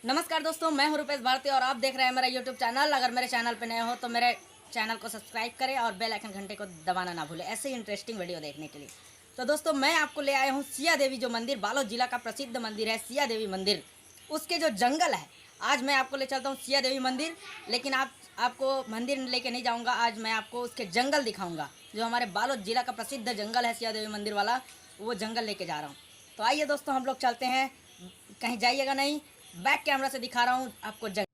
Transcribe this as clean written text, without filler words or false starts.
नमस्कार दोस्तों, मैं हूं रुपेश भारती और आप देख रहे हैं मेरा यूट्यूब चैनल। अगर मेरे चैनल पर नए हो तो मेरे चैनल को सब्सक्राइब करें और बेल आइकन घंटे को दबाना ना भूलें ऐसे ही इंटरेस्टिंग वीडियो देखने के लिए। तो दोस्तों, मैं आपको ले आया हूं सिया देवी जो मंदिर, बालोद जिला का प्रसिद्ध मंदिर है सिया देवी मंदिर। उसके जो जंगल है, आज मैं आपको ले चलता हूँ सिया देवी मंदिर। लेकिन आपको मंदिर लेके नहीं जाऊँगा, आज मैं आपको उसके जंगल दिखाऊँगा। जो हमारे बालोद जिला का प्रसिद्ध जंगल है सिया देवी मंदिर वाला, वो जंगल लेके जा रहा हूँ। तो आइए दोस्तों, हम लोग चलते हैं। कहीं जाइएगा नहीं, बैक कैमरा से दिखा रहा हूँ आपको जंगल।